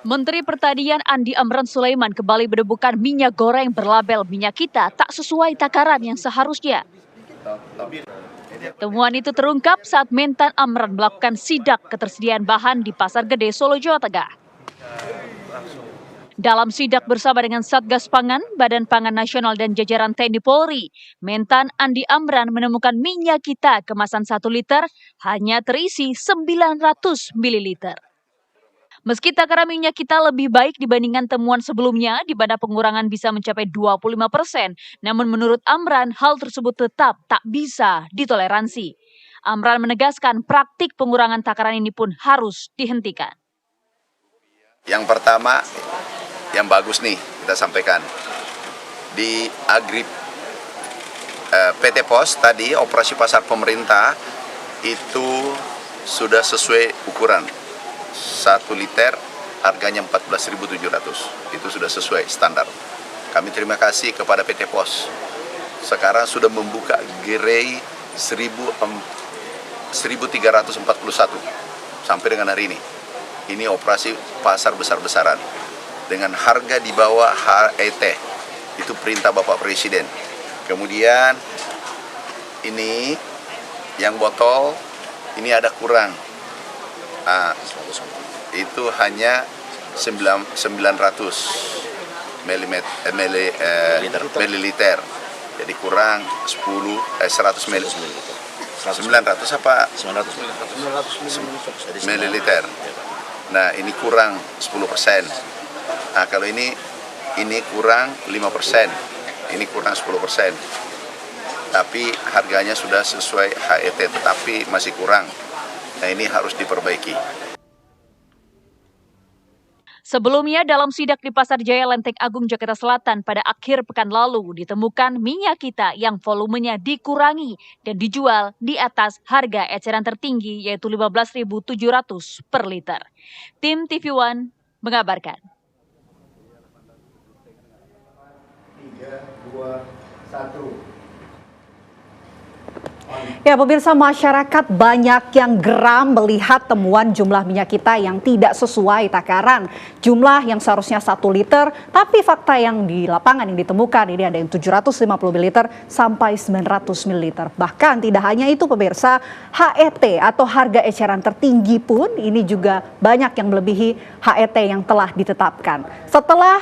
Menteri Pertanian Andi Amran Sulaiman kembali menemukan minyak goreng berlabel minyak kita tak sesuai takaran yang seharusnya. Temuan itu terungkap saat Mentan Amran melakukan sidak ketersediaan bahan di Pasar Gede, Solo, Jawa Tengah. Dalam sidak bersama dengan Satgas Pangan, Badan Pangan Nasional dan jajaran TNI Polri, Mentan Andi Amran menemukan minyak kita kemasan 1 liter hanya terisi 900 ml. Meski takaran minyak kita lebih baik dibandingkan temuan sebelumnya, di mana pengurangan bisa mencapai 25%, namun menurut Amran, hal tersebut tetap tak bisa ditoleransi. Amran menegaskan praktik pengurangan takaran ini pun harus dihentikan. Yang pertama, yang bagus nih kita sampaikan, di Agrip PT Pos tadi operasi pasar pemerintah itu sudah sesuai ukuran. 1 liter harganya 14.700, itu sudah sesuai standar. Kami terima kasih kepada PT Pos. Sekarang sudah membuka gerai 1341 sampai dengan hari ini. Ini operasi pasar besar-besaran dengan harga di bawah HET. Itu perintah Bapak Presiden. Kemudian ini yang botol ini ada kurang. Itu hanya 900 mililiter. Jadi kurang 100 mililiter. 900 apa? 900 mililiter. Nah, ini kurang 10%. Nah, kalau ini kurang 5%. Ini kurang 10%. Tapi harganya sudah sesuai HET, tetapi masih kurang. Nah, ini harus diperbaiki. Sebelumnya dalam sidak di Pasar Jaya Lenteng Agung, Jakarta Selatan pada akhir pekan lalu ditemukan minyak kita yang volumenya dikurangi dan dijual di atas harga eceran tertinggi yaitu 15.700 per liter. Tim TV One mengabarkan. 3, 2, 1. Ya, pemirsa, masyarakat banyak yang geram melihat temuan jumlah minyak kita yang tidak sesuai takaran. Jumlah yang seharusnya 1 liter, tapi fakta yang di lapangan yang ditemukan ini ada yang 750 ml sampai 900 ml. Bahkan tidak hanya itu pemirsa, HET atau harga eceran tertinggi pun ini juga banyak yang melebihi HET yang telah ditetapkan. Setelah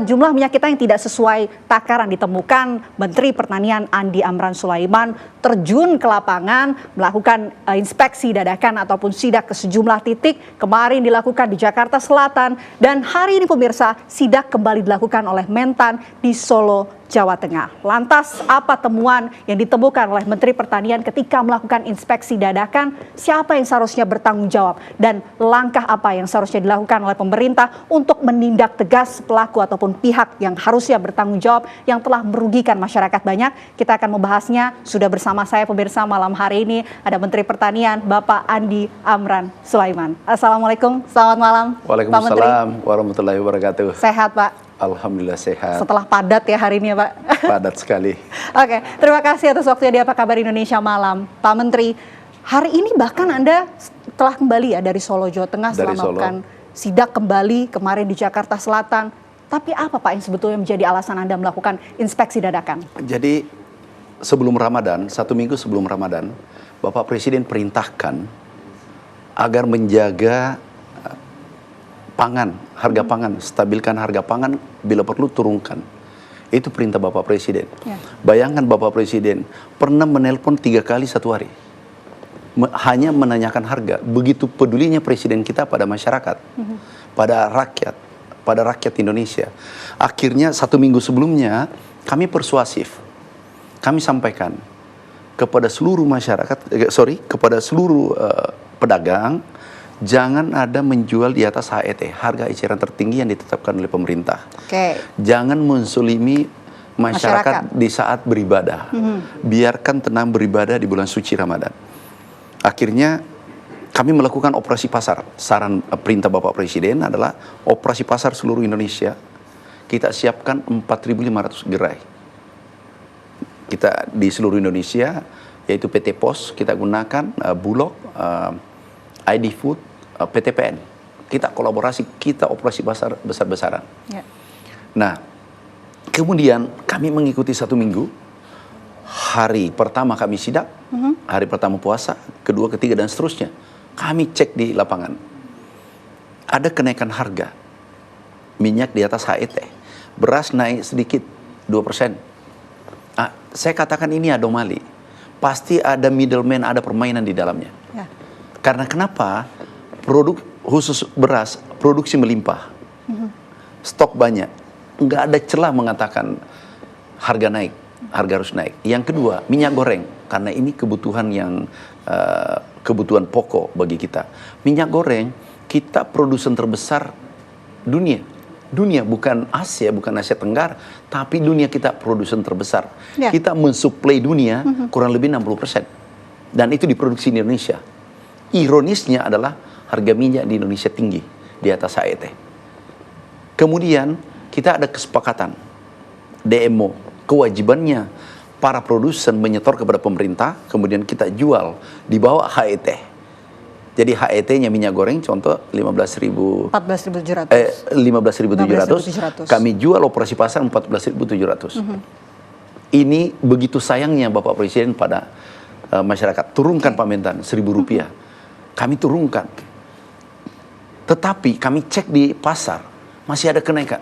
jumlah minyak kita yang tidak sesuai takaran ditemukan, Menteri Pertanian Andi Amran Sulaiman terjun ke lapangan melakukan inspeksi dadakan ataupun sidak ke sejumlah titik. Kemarin dilakukan di Jakarta Selatan dan hari ini pemirsa sidak kembali dilakukan oleh Mentan di Solo, Jawa Tengah. Lantas apa temuan yang ditemukan oleh Menteri Pertanian ketika melakukan inspeksi dadakan? Siapa yang seharusnya bertanggung jawab dan langkah apa yang seharusnya dilakukan oleh pemerintah untuk menindak tegas pelaku ataupun pihak yang harusnya bertanggung jawab yang telah merugikan masyarakat banyak? Kita akan membahasnya. Sudah bersama saya pemirsa malam hari ini ada Menteri Pertanian Bapak Andi Amran Sulaiman. Assalamualaikum, selamat malam. Waalaikumsalam warahmatullahi wabarakatuh. Sehat Pak? Alhamdulillah sehat. Setelah padat ya hari ini ya Pak. Padat sekali. Oke, terima kasih atas waktunya di Apa Kabar Indonesia Malam. Pak Menteri, hari ini bahkan Anda telah kembali ya dari Solo, Jawa Tengah setelah melakukan sidak kembali kemarin di Jakarta Selatan. Tapi apa Pak yang sebetulnya menjadi alasan Anda melakukan inspeksi dadakan? Jadi sebelum Ramadan, 1 minggu sebelum Ramadan, Bapak Presiden perintahkan agar menjaga pangan, harga pangan, stabilkan harga pangan, bila perlu turunkan. Itu perintah Bapak Presiden. Ya. Bayangkan Bapak Presiden pernah menelpon 3 kali 1 hari. Hanya menanyakan harga. Begitu pedulinya Presiden kita pada masyarakat, pada rakyat Indonesia. Akhirnya 1 minggu sebelumnya kami persuasif. Kami sampaikan kepada seluruh kepada seluruh pedagang, jangan ada menjual di atas HET, harga eceran tertinggi yang ditetapkan oleh pemerintah. Jangan mensulimi masyarakat di saat beribadah. Biarkan tenang beribadah di bulan suci Ramadan. Akhirnya kami melakukan operasi pasar. Saran perintah Bapak Presiden adalah operasi pasar seluruh Indonesia. Kita siapkan 4.500 gerai. Kita di seluruh Indonesia, yaitu PT Pos, kita gunakan Bulog, ID Food, PTPN. kita kolaborasi, kita operasi pasar besar-besaran. Ya. Nah, kemudian kami mengikuti 1 minggu. Hari pertama kami sidak, hari pertama puasa, kedua, ketiga, dan seterusnya. Kami cek di lapangan. Ada kenaikan harga. Minyak di atas HET. Beras naik sedikit, 2%. Saya katakan ini anomali. Pasti ada middleman, ada permainan di dalamnya. Ya. Karena kenapa? Produk khusus beras, produksi melimpah. Stok banyak. Nggak ada celah mengatakan harga naik, harga harus naik. Yang kedua, minyak goreng. Karena ini kebutuhan yang kebutuhan pokok bagi kita. Minyak goreng, kita produsen terbesar dunia. Dunia, bukan Asia, bukan Asia Tenggara, tapi dunia kita produsen terbesar. Ya. Kita mensuplai dunia kurang lebih 60%. Dan itu diproduksi di Indonesia. Ironisnya adalah harga minyak di Indonesia tinggi, di atas HET. Kemudian kita ada kesepakatan, DMO, kewajibannya para produsen menyetor kepada pemerintah, kemudian kita jual di bawah HET. Jadi HET-nya minyak goreng contoh 14.700. 15.700. Kami jual operasi pasar 14.700. Ini begitu sayangnya Bapak Presiden pada masyarakat. Turunkan Pak Mentan, Rp1.000. Kami turunkan. Tetapi kami cek di pasar, masih ada kenaikan.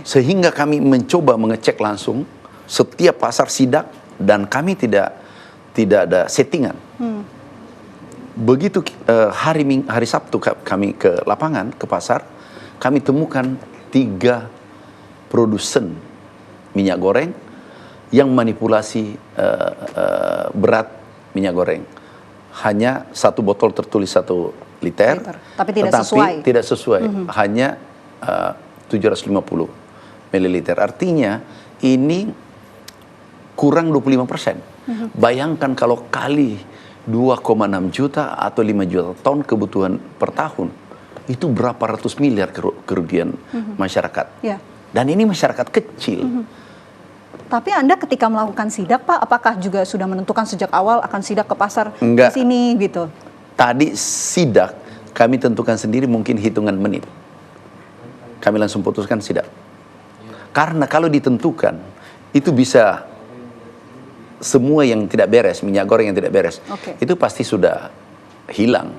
Sehingga kami mencoba mengecek langsung setiap pasar sidak, dan kami tidak ada settingan. Begitu hari Sabtu kami ke lapangan, ke pasar, kami temukan 3 produsen minyak goreng yang manipulasi berat minyak goreng. Hanya 1 botol tertulis 1 liter, tapi tidak sesuai. Hanya 750 ml. Artinya ini kurang 25%. Bayangkan kalau kali 2,6 juta atau 5 juta ton kebutuhan per tahun, itu berapa ratus miliar kerugian masyarakat. Ya. Dan ini masyarakat kecil. Tapi Anda ketika melakukan sidak, Pak, apakah juga sudah menentukan sejak awal akan sidak ke pasar Enggak. di sini gitu? Tadi sidak kami tentukan sendiri mungkin hitungan menit. Kami langsung putuskan sidak. Karena kalau ditentukan, itu bisa semua yang tidak beres, minyak goreng yang tidak beres, itu pasti sudah hilang.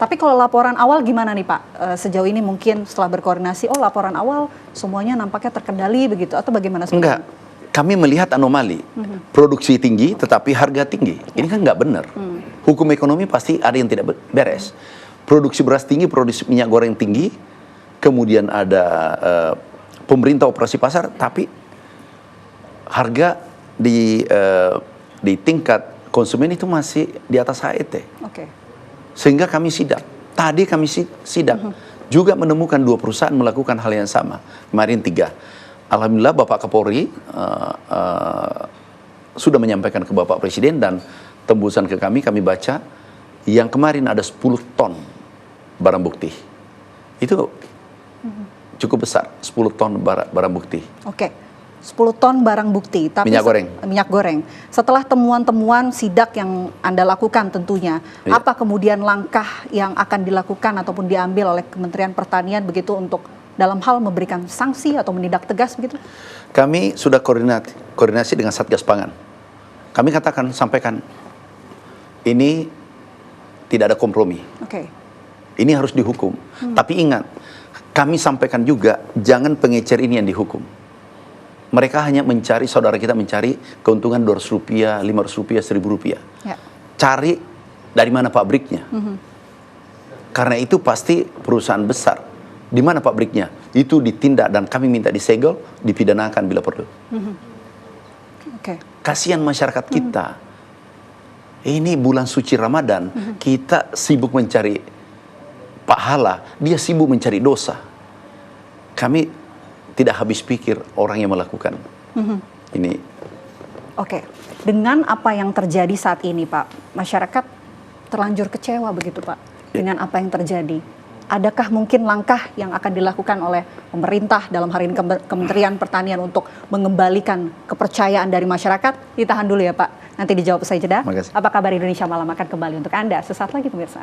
Tapi kalau laporan awal gimana nih Pak? Sejauh ini mungkin setelah berkoordinasi, laporan awal semuanya nampaknya terkendali begitu, atau bagaimana sebenarnya? Enggak, kami melihat anomali. Produksi tinggi tetapi harga tinggi. Ini kan nggak benar. Hukum ekonomi pasti ada yang tidak beres. Produksi beras tinggi, produksi minyak goreng tinggi, kemudian ada pemerintah operasi pasar, tapi harga di tingkat konsumen itu masih di atas HET. Sehingga kami sidak. Tadi kami sidak juga menemukan 2 perusahaan melakukan hal yang sama. Kemarin 3. Alhamdulillah Bapak Kapolri sudah menyampaikan ke Bapak Presiden, dan tembusan ke kami baca yang kemarin ada 10 ton barang bukti. Itu cukup besar, 10 ton barang bukti. 10 ton barang bukti, tapi minyak goreng. Setelah temuan-temuan sidak yang Anda lakukan tentunya, apa kemudian langkah yang akan dilakukan ataupun diambil oleh Kementerian Pertanian begitu untuk dalam hal memberikan sanksi atau menindak tegas begitu? Kami sudah koordinasi dengan Satgas Pangan. Kami sampaikan, ini tidak ada kompromi. Ini harus dihukum. Tapi ingat, kami sampaikan juga, jangan pengecer ini yang dihukum. Mereka hanya mencari, saudara kita mencari keuntungan Rp200, Rp500, Rp1.000. Cari dari mana pabriknya. Karena itu pasti perusahaan besar. Di mana pabriknya? Itu ditindak, dan kami minta disegel, dipidanakan bila perlu. Kasihan masyarakat kita. Ini bulan suci Ramadan, kita sibuk mencari pahala, dia sibuk mencari dosa. Kami tidak habis pikir orang yang melakukan ini. Dengan apa yang terjadi saat ini, Pak, masyarakat terlanjur kecewa begitu, Pak, dengan apa yang terjadi. Adakah mungkin langkah yang akan dilakukan oleh pemerintah, dalam hari ini Kementerian Pertanian, untuk mengembalikan kepercayaan dari masyarakat? Ditahan dulu ya Pak, nanti dijawab usai jeda. Apa kabar Indonesia Malam akan kembali untuk Anda sesaat lagi pemirsa.